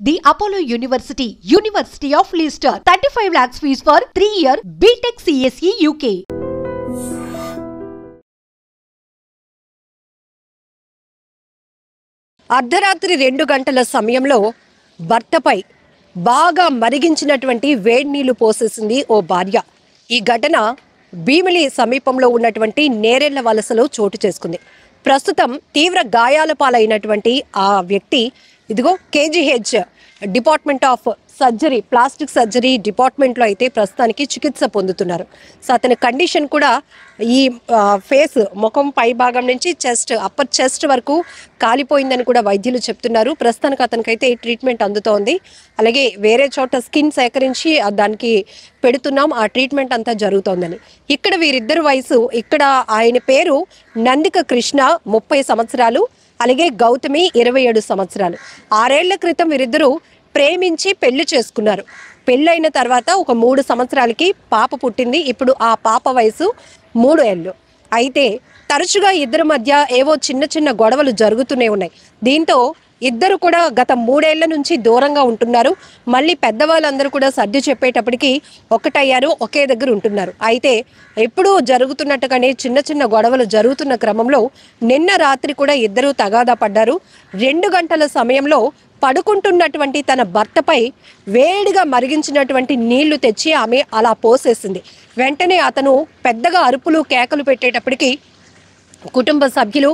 The Apollo University, University of Leicester, 35 lakhs fees for 3-year BTech CSE UK. అర్ధరాత్రి 2 గంటల సమయంలో భర్తపై బాగా మరిగించినటువంటి వేడి నీళ్లు పోసేసింది ఓ భార్య. ఈ ఘటన భీమిలి సమీపంలో ఉన్నటువంటి నేరెళ్ల వలసలో చోటు చేసుకుంది. ప్రస్తుతం తీవ్ర గాయాల పాలైనటువంటి ఆ వ్యక్తి ఇదిగో KGH department of surgery plastic surgery డిపార్ట్మెంట్లో అయితే ప్రస్తుతానికి చికిత్స పొందుతున్నారు. సో అతని కండిషన్ కూడా ఈ ఫేస్ ముఖం పై భాగం నుంచి అప్పర్ చెస్ట్ వరకు కాలిపోయిందని కూడా వైద్యులు చెప్తున్నారు. ప్రస్తుతానికి అతనికైతే ట్రీట్మెంట్ అందుతోంది. అలాగే వేరే చోట స్కిన్ సేకరించి దానికి పెడుతున్నాం, ఆ ట్రీట్మెంట్ అంతా జరుగుతోందని. ఇక్కడ వీరిద్దరు వయసు, ఇక్కడ ఆయన పేరు నందిక కృష్ణ 30 సంవత్సరాలు, అలాగే గౌతమి 27 సంవత్సరాలు. 6 ఏళ్ల క్రితం వీరిద్దరూ ప్రేమించి పెళ్లి చేసుకున్నారు. పెళ్ళైన తర్వాత ఒక 3 సంవత్సరాలకి పాప పుట్టింది. ఇప్పుడు ఆ పాప వయసు 3 ఏళ్ళు. అయితే తరచుగా ఇద్దరి మధ్య ఏవో చిన్న చిన్న గొడవలు జరుగుతూనే ఉన్నాయి. దీంతో ఇద్దరు కూడా గత 3 ఏళ్ల నుంచి దూరంగా ఉంటున్నారు. మళ్ళీ పెద్దవాళ్ళందరూ కూడా సర్ది చెప్పేటప్పటికి ఒకటయ్యారు, ఒకే దగ్గర ఉంటున్నారు. అయితే ఎప్పుడూ జరుగుతున్నట్టుగానే చిన్న చిన్న గొడవలు జరుగుతున్న క్రమంలో నిన్న రాత్రి కూడా ఇద్దరు తగాదా పడ్డారు. 2 గంటల సమయంలో పడుకుంటున్నటువంటి తన భర్తపై వేడిగా మరిగించినటువంటి నీళ్లు తెచ్చి ఆమె అలా పోసేసింది. వెంటనే అతను పెద్దగా అరుపులు కేకలు పెట్టేటప్పటికి కుటుంబ సభ్యులు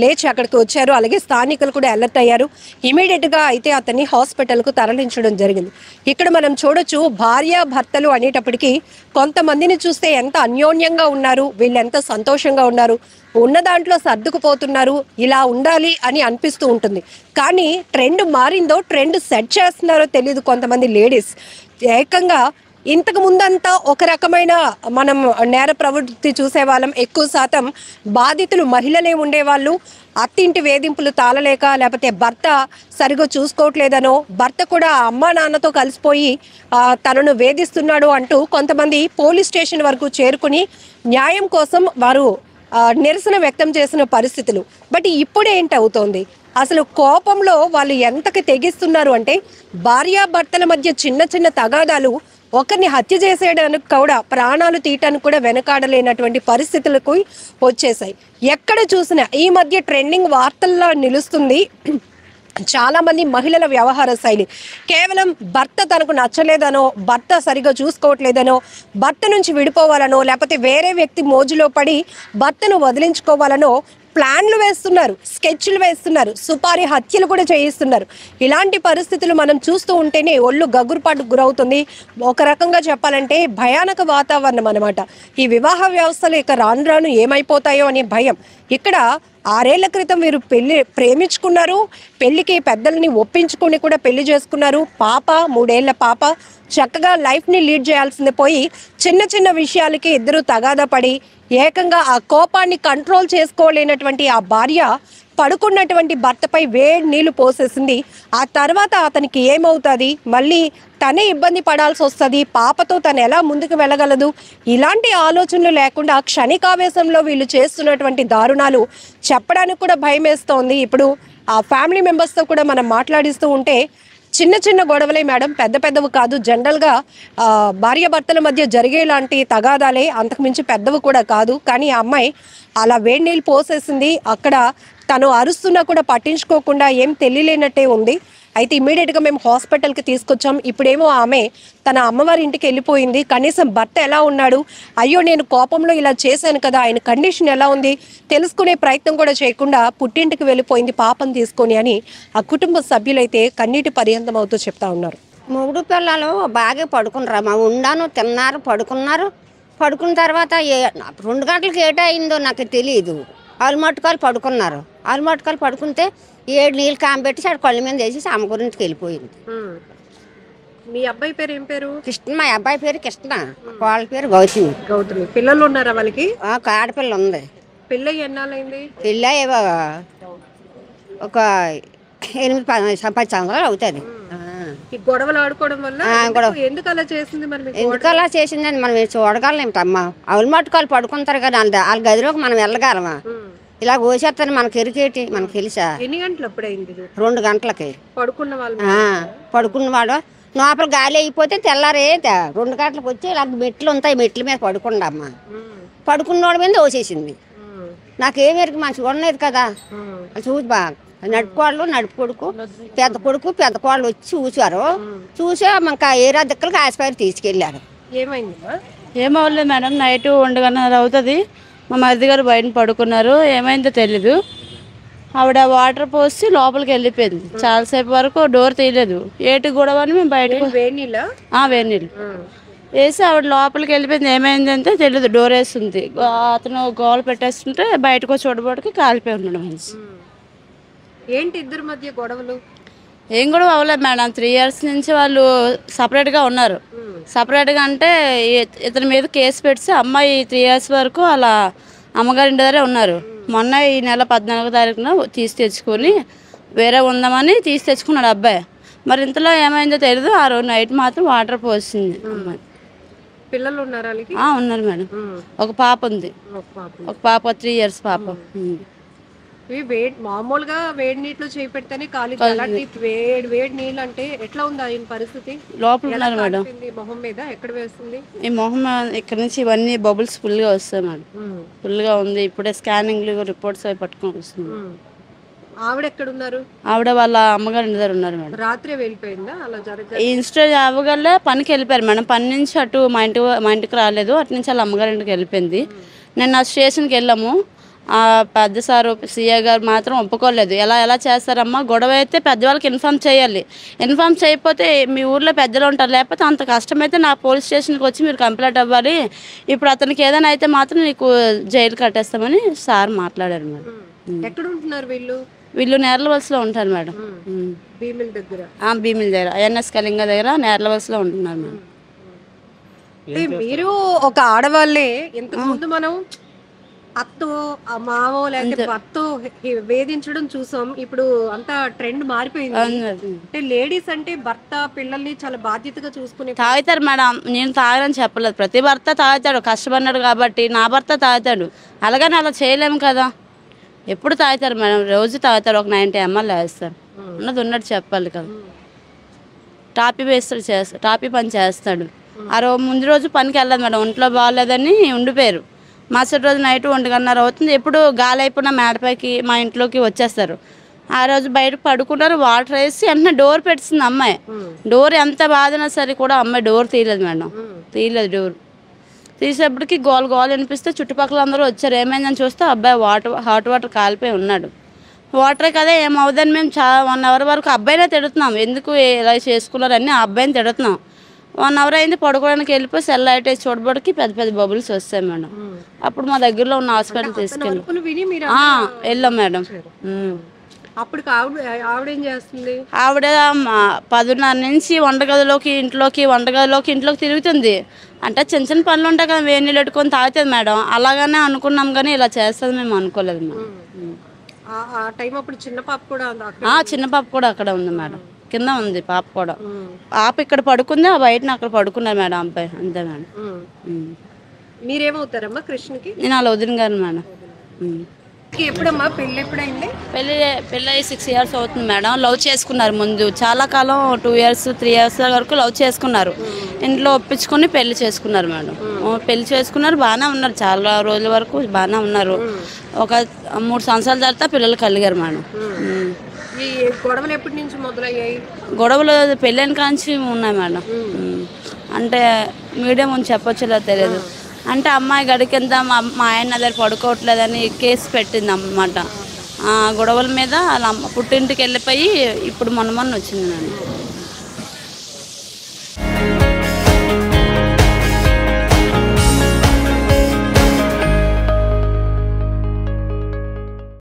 లేచి అక్కడికి వచ్చారు. అలాగే స్థానికులు కూడా అలర్ట్ అయ్యారు. ఇమీడియట్గా అయితే అతన్ని హాస్పిటల్కు తరలించడం జరిగింది. ఇక్కడ మనం చూడొచ్చు, భార్య భర్తలు అనేటప్పటికీ కొంతమందిని చూస్తే ఎంత అన్యోన్యంగా ఉన్నారు, వీళ్ళు ఎంత సంతోషంగా ఉన్నారు, ఉన్న దాంట్లో సర్దుకుపోతున్నారు, ఇలా ఉండాలి అని అనిపిస్తూ ఉంటుంది. కానీ ట్రెండ్ మారిందో, ట్రెండ్ సెట్ చేస్తున్నారో తెలియదు కొంతమంది లేడీస్. ఏకంగా ఇంతకు ముందంతా ఒక రకమైన మనం నేర ప్రవృత్తి చూసేవాళ్ళం. ఎక్కువ శాతం బాధితులు మహిళలే ఉండేవాళ్ళు. అత్తింటి వేధింపులు తాళలేక, లేకపోతే భర్త సరిగా చూసుకోవట్లేదనో, భర్త కూడా అమ్మా నాన్నతో కలిసిపోయి తనను వేధిస్తున్నాడు అంటూ కొంతమంది పోలీస్ స్టేషన్ వరకు చేరుకుని న్యాయం కోసం వారు నిరసన వ్యక్తం చేసిన పరిస్థితులు. బట్ ఇప్పుడు ఏంటవుతోంది, అసలు కోపంలో వాళ్ళు ఎంతకి తెగిస్తున్నారు అంటే, భార్యాభర్తల మధ్య చిన్న చిన్న తగాదాలు ఒకరిని హత్య చేసేయడానికి కూడా, ప్రాణాలు తీయటానికి కూడా వెనకాడలేనటువంటి పరిస్థితులకు వచ్చేసాయి. ఎక్కడ చూసినా ఈ మధ్య ట్రెండింగ్ వార్తల్లో నిలుస్తుంది చాలామంది మహిళల వ్యవహార శైలి. కేవలం భర్త తనకు నచ్చలేదనో, భర్త సరిగా చూసుకోవట్లేదనో, భర్త నుంచి విడిపోవాలనో, లేకపోతే వేరే వ్యక్తి మోజులో పడి భర్తను వదిలించుకోవాలనో ప్లాన్లు వేస్తున్నారు, స్కెచ్లు వేస్తున్నారు, సుపారీ హత్యలు కూడా చేయిస్తున్నారు. ఇలాంటి పరిస్థితులు మనం చూస్తూ ఉంటేనే ఒళ్ళు గగురుపాటుకు గురవుతుంది. ఒక రకంగా చెప్పాలంటే భయానక వాతావరణం అన్నమాట. ఈ వివాహ వ్యవస్థలు ఇక రాను రాను ఏమైపోతాయో అనే భయం. ఇక్కడ 6 ఏళ్ల క్రితం వీరు ప్రేమించుకున్నారు, పెళ్లికి పెద్దల్ని ఒప్పించుకొని కూడా పెళ్లి చేసుకున్నారు. పాప 3 ఏళ్ల పాప, చక్కగా లైఫ్ని లీడ్ చేయాల్సింది పోయి చిన్న చిన్న విషయాలకి ఇద్దరు తగాదా పడి ఏకంగా ఆ కోపాన్ని కంట్రోల్ చేసుకోలేనటువంటి ఆ భార్య పడుకున్నటువంటి భర్తపై వేడి నీళ్లు పోసేసింది. ఆ తర్వాత అతనికి ఏమవుతుంది, మళ్ళీ తనే ఇబ్బంది పడాల్సి వస్తుంది, పాపతో తను ఎలా ముందుకు వెళ్ళగలదు, ఇలాంటి ఆలోచనలు లేకుండా క్షణికావేశంలో వీళ్ళు చేస్తున్నటువంటి దారుణాలు చెప్పడానికి కూడా భయం వేస్తోంది. ఇప్పుడు ఆ ఫ్యామిలీ మెంబర్స్తో కూడా మనం మాట్లాడిస్తూ ఉంటే చిన్న చిన్న గొడవలే మేడం, పెద్ద పెద్దవి కాదు. జనరల్గా భార్యాభర్తల మధ్య జరిగేలాంటి తగాదాలే, అంతకుమించి పెద్దవి కూడా కాదు. కానీ ఆ అమ్మాయి అలా వేడి నీళ్ళు పోసేసింది. అక్కడ తను అరుస్తున్నా కూడా పట్టించుకోకుండా ఏం తెలియలేనట్టే ఉంది. అయితే ఇమీడియట్గా మేము హాస్పిటల్కి తీసుకొచ్చాం. ఇప్పుడేమో ఆమె తన అమ్మవారి ఇంటికి వెళ్ళిపోయింది. కనీసం భర్త ఎలా ఉన్నాడు, అయ్యో నేను కోపంలో ఇలా చేశాను కదా, ఆయన కండిషన్ ఎలా ఉంది తెలుసుకునే ప్రయత్నం కూడా చేయకుండా పుట్టింటికి వెళ్ళిపోయింది పాపం తీసుకొని అని ఆ కుటుంబ సభ్యులైతే కన్నీటి పర్యంతం అవుతూ చెప్తా ఉన్నారు. 3 పిల్లలు బాగా పడుకున్నారు, ఉండాను, తిన్నారు, పడుకున్నారు. పడుకున్న తర్వాత 2 గంటలకు ఏటయిందో నాకు తెలియదు. ఆలుమట్టుకాలు పడుకున్నారు. ఆలుమట్టుకాలు పడుకుంటే 7 నీళ్ళు కాంబెట్టి ఆడ కళ్ళ మీద వేసి అమ్మ గురించి వెళ్ళిపోయింది. మీ అబ్బాయి పేరు ఏం పేరు? కృష్ణ. మా అబ్బాయి పేరు కృష్ణ, వాళ్ళ పేరు గౌతమి. గౌతమి. పిల్లలు ఉన్నారా వాళ్ళకి? ఆడపిల్ల ఉంది. పిల్ల ఎన్నాళ్ళైంది? పిల్ల ఒక 8-10 సంవత్సరాలు అవుతుంది. గొడవలు ఆడుకోవడం వల్ల ఎందుకు అలా చేసింది? ఎందుకు అలా చేసిందని మనం చూడగలమేంటమ్మా. అవులు మట్టుకాలు పడుకుంటారు కదా, వాళ్ళ గదిలోకి మనం వెళ్ళగలమా? ఇలా కోసేస్తాను మనకి ఎరికేటి మనకు తెలుసా. ఎన్ని గంటలు అప్పుడైంది? 2 గంటలకి పడుకున్న వాళ్ళు పడుకున్నవాడు లోపల గాలి అయిపోతే తెల్లారే 2 గంటలకు వచ్చి ఇలా మెట్లు ఉంటాయి, మెట్ల మీద పడుకుండమ్మా. పడుకున్నవాడి మీద దోసేసింది. నాకేం ఎరికి మంచిగా ఉండలేదు కదా. చూసి బాగా నడుపు కొడుకు పెద్ద కోళ్ళు వచ్చి చూసారు. చూసే ఇంకా ఏరా దిక్కలకి ఆసుపత్రి తీసుకెళ్ళారు. ఏమవ్వలేదు మేడం, నైట్ 1:30 అవుతుంది. మా మరిది గారు బయట పడుకున్నారు, ఏమైందో తెలీదు. ఆవిడ వాటర్ పోసి లోపలికి వెళ్ళిపోయింది. చాలాసేపు వరకు డోర్ తీయలేదు. ఏటికి గొడవ అని మేము బయటకు వేడి నీళ్ళు వేసి ఆవిడ లోపలికి వెళ్ళిపోయింది. ఏమైంది అంటే తెలియదు. డోర్ వేస్తుంది, అతను గోలు పెట్టేస్తుంటే బయటకు వచ్చి చూడబోటికి కాలిపోయి ఉన్నాడు మనిషి. ఏంటి ఇద్దరి మధ్య గొడవలు? ఏం గొడవ అవ్వలేదు మేడం. 3 years నుంచి వాళ్ళు సపరేట్గా ఉన్నారు. సపరేట్గా అంటే ఇతని మీద కేసు పెట్టి అమ్మాయి 3 years వరకు అలా అమ్మగారి ఇంటి దగ్గరే ఉన్నారు. మొన్న ఈ నెల 14వ తారీఖున తీసి తెచ్చుకొని వేరే ఉందామని తీసి తెచ్చుకున్నాడు అబ్బాయి. మరి ఇంతలో ఏమైందో తెలియదు. ఆ రోజు నైట్ మాత్రం వాటర్ పోసింది అమ్మాయి. పిల్లలు ఉన్నారా? ఉన్నారు మేడం. ఒక పాప ఉంది, ఒక పాప 3 years పాప. మామూలుగా వేడి నీటిలో చేపెడితేనే కాలి, వేడి నీళ్ళు అంటే ఎట్లా ఉంది ఆయన పరిస్థితి? లోపల ఉన్నారు మేడం. మొహం మీద ఎక్కడ వేస్తుంది? ఈ మొహం ఇక్కడ నుంచి ఇవన్నీ బబుల్స్ ఫుల్గా వస్తాయి మేడం. ఫుల్గా ఉంది. ఇప్పుడే స్కానింగ్లు రిపోర్ట్స్ అవి పట్టుకొని వస్తుంది. ఆవిడ ఎక్కడ ఉన్నారు? ఆవిడ వాళ్ళ అమ్మగారి ఇంటి దగ్గర ఉన్నారు మేడం. రాత్రి వెళ్ళిపోయిందా? అలా ఈ ఇన్సిడెంట్ అవ్వగలే పనికి వెళ్ళిపోయారు మేడం. పని నుంచి అటు మా ఇంటికి రాలేదు. అటు నుంచి వాళ్ళ అమ్మగారి ఇంటికి వెళ్ళిపోయింది. నేను ఆ స్టేషన్కి వెళ్ళాము. పెద్ద సారు సీఏ గారు మాత్రం ఒప్పుకోలేదు. ఎలా చేస్తారమ్మా, గొడవ అయితే పెద్దవాళ్ళకి ఇన్ఫామ్ చేయాలి. ఇన్ఫామ్ చేయకపోతే మీ ఊర్లో పెద్దలు ఉంటారు, లేకపోతే అంత కష్టమైతే నా పోలీస్ స్టేషన్కి వచ్చి మీరు కంప్లైంట్ అవ్వాలి. ఇప్పుడు అతనికి ఏదైనా అయితే మాత్రం నీకు జైలు కట్టేస్తామని సార్ మాట్లాడారు మేడం. ఎక్కడ ఉంటున్నారు వీళ్ళు? వీళ్ళు నేర్లవలసలో ఉంటారు మేడం. భీమిలి దగ్గర INS కళింగ దగ్గర నేర్లవలసలో ఉంటున్నారు మేడం. మీరు ఒక ఆడవాళ్ళే ఇంతకు ముందు మనం అత్తో మావో లేకపోతే భర్తో వేధించడం చూసాం. ఇప్పుడు అంతా ట్రెండ్ మారిపోయింది. అంటే లేడీస్ అంటే భర్త పిల్లల్ని చాలా బాధ్యతగా చూసుకునే తాగుతారు మేడం. నేను తాగని చెప్పలేదు. ప్రతి భర్త తాగుతాడు, కష్టపడినాడు కాబట్టి. నా భర్త తాగుతాడు, అలాగని అలా చేయలేము కదా. ఎప్పుడు తాగుతారు మేడం, రోజు తాగుతారు. ఒక 90 ml వేస్తారు. ఉన్నట్టు చెప్పాలి కదా. టాపీ పని చేస్తాడు. ముందు రోజు పనికి వెళ్ళదు మేడం, ఒంట్లో బాగాలేదని ఉండిపోయారు. మరుసటి రోజు నైట్ 1:30 అవుతుంది. ఎప్పుడు గాలి అయిపోయిన మేడపైకి మా ఇంట్లోకి వచ్చేస్తారు. ఆ రోజు బయట పడుకున్నారు. వాటర్ వేసి వెంటనే డోర్ పెట్టింది అమ్మాయి. డోర్ ఎంత బాధనా సరే కూడా అమ్మాయి డోర్ తీయలేదు మేడం. డోర్ తీసేపటికి గోల్ వినిపిస్తే చుట్టుపక్కల అందరూ వచ్చారు. ఏమైందని చూస్తే అబ్బాయి హాట్ వాటర్ కాలిపోయి ఉన్నాడు. వాటరే కదా ఏమవుదని మేము 1 hour వరకు అబ్బాయినే తిడుతున్నాం. ఎందుకు ఇలా చేసుకున్నారని ఆ అబ్బాయిని తిడుతున్నాం. 1 hour అయింది. పడుకోవడానికి వెళ్ళిపోయి సెల్ లైట్ వేసి చూడబడికి పెద్ద బబుల్స్ వస్తాయి మేడం. అప్పుడు మా దగ్గరలో ఉన్న హాస్పిటల్ వెళ్ళాం మేడం. అప్పుడు ఆవిడేం చేస్తుంది? ఆవిడ 10:30 నుంచి వంటగదిలోకి తిరుగుతుంది. అంటే చిన్న పనులు ఉంటాయి కదా, వేడి నీళ్ళు పెట్టుకొని తాగుతుంది మేడం. అలాగనే అనుకున్నాం కానీ ఇలా చేస్తుంది మేము అనుకోలేదు మేడం. చిన్న పాప కూడా అక్కడ ఉంది మేడం. కింద ఉంది పాప కూడా. పాప ఇక్కడ పడుకుంది, ఆ బయట అక్కడ పడుకున్నారు మేడం అబ్బాయి. అంతే మేడం. మీరేమవుతారమ్మా కృష్ణకి? నేను వాళ్ళ వదిన గారు మేడం. ఎప్పుడమ్మా పెళ్ళి ఎప్పుడైంది? పెళ్ళి 6 years అవుతుంది మేడం. లవ్ చేసుకున్నారు ముందు చాలా కాలం, 2 years 3 years వరకు లవ్ చేసుకున్నారు. ఇంట్లో ఒప్పించుకొని పెళ్లి చేసుకున్నారు మేడం. పెళ్లి చేసుకున్నారు, బాగానే ఉన్నారు. చాలా రోజుల వరకు బాగానే ఉన్నారు. ఒక 3 సంవత్సరాల తర్వాత పిల్లలు కలిగారు మేడం. ఈ గొడవలు ఎప్పటి నుంచి మొదలయ్యాయి? గొడవలు పెళ్ళైన కాంచి ఉన్నాయి మేడం. అంటే మీడియం అని చెప్పొచ్చులో తెలియదు. అంటే అమ్మాయి గడికింత మా ఆయన దగ్గర పడుకోవట్లేదని కేసు పెట్టింది అన్నమాట. గొడవల మీద అలా పుట్టింటికి వెళ్ళిపోయి ఇప్పుడు మొన్న వచ్చింది మేడం.